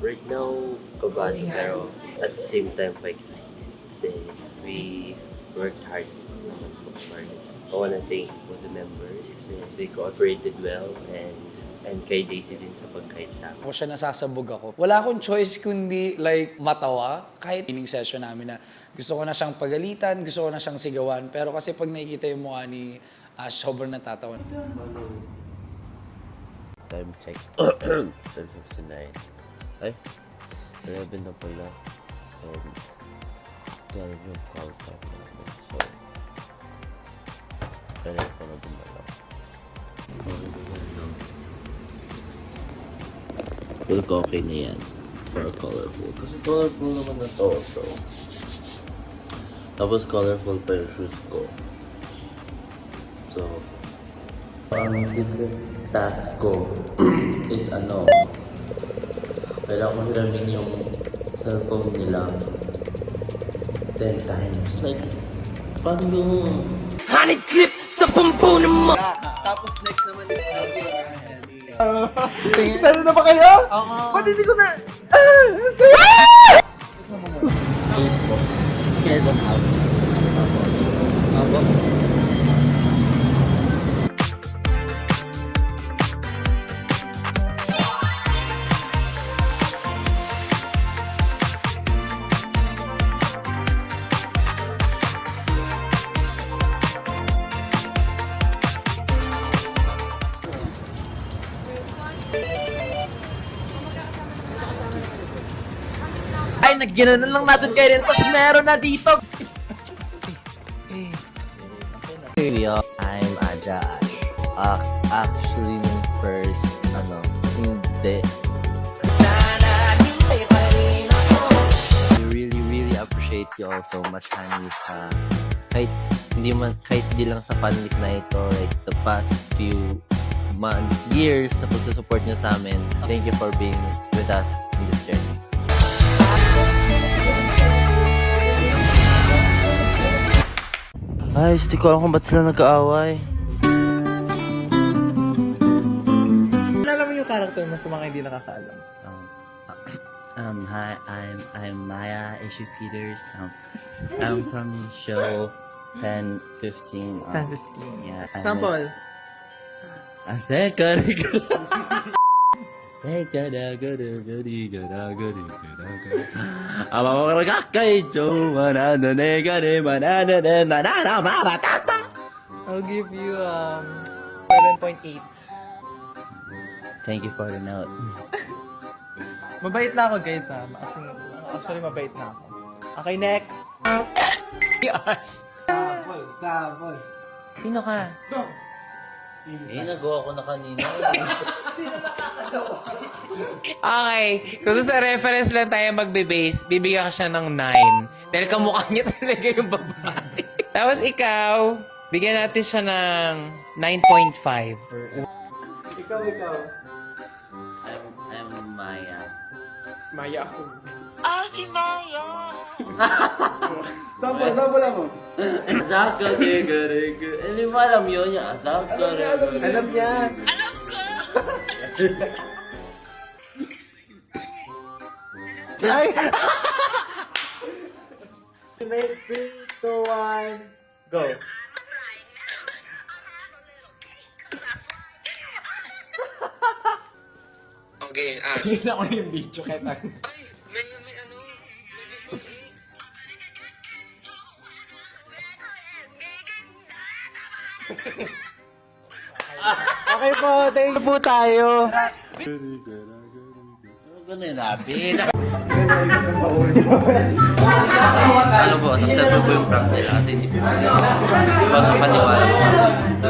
Right now, kabado pero at the same time pa excited. Kasi we worked hard naman po for this. I wanna thank all the members kasi they cooperated well and kay JC din sa pag-guide sa akin. Ako siya nasasabog ako. Wala akong choice kundi like matawa kahit training session namin na gusto ko na siyang pagalitan, gusto ko na siyang sigawan. Pero kasi pag nakikita yung mukha ni Ash, sobrang natatawa. Time check. 10:59. Ay, 11 na pala. 12 yung countdown namin. So, kailan ko na dumalaw. Feel ko okay na yan for colorful. Kasi colorful naman na to. So, tapos colorful pa yung shoes ko. So, ang secret task ko is kailangan ko hiramin yung cellphone nila 10 times. Like, paano yung honey clip sa pampunan mo? Tapos next naman is Saan na ba kayo? Ba't hindi ko na... Quezon House. Apo. Ay, nagginanon lang natin kayo rin. Tapos meron na dito. I'm Ajash. Actually, nung first, hindi. We really appreciate you all so much, honey. Kahit hindi lang sa fan week na ito, like the past few months, years na pagsusupport niyo sa amin. Thank you for being with us in this journey. Ay, hindi ko alam kung ba't sila nag-aaway. Alam mo yung character mo sa mga hindi nakakaalam. Hi, I'm Maya Ishu Peters. I'm from show 10:15. 10:15. Yeah. Sample. I'll give you 7.8. Thank you for the note. Mabait na ako guys ha. Actually mabait na ako. Okay, next. Ash. Sample. Sino ka? Nagawa ko na kanina. Okay, kung sa reference lang tayo magbe-base, bibigyan ka siya ng 9. Dahil kamukha niya talaga yung babae. Tapos ikaw, bigyan natin siya ng 9.5. Ikaw. I'm Maya. Maya ako. Sample lang mo. Azaka gegarega. Hindi mo alam yun niya. Azaka gegarega. Alam niya. Ay! Make 3, 2, 1, go. Okay, Ash. Tingnan ko na yung video kahit Ay, may ano, Okay po, thank you po tayo. Ano nilapin? Ano po, successful po yung prank nila kasi hindi po nakapaniwala po.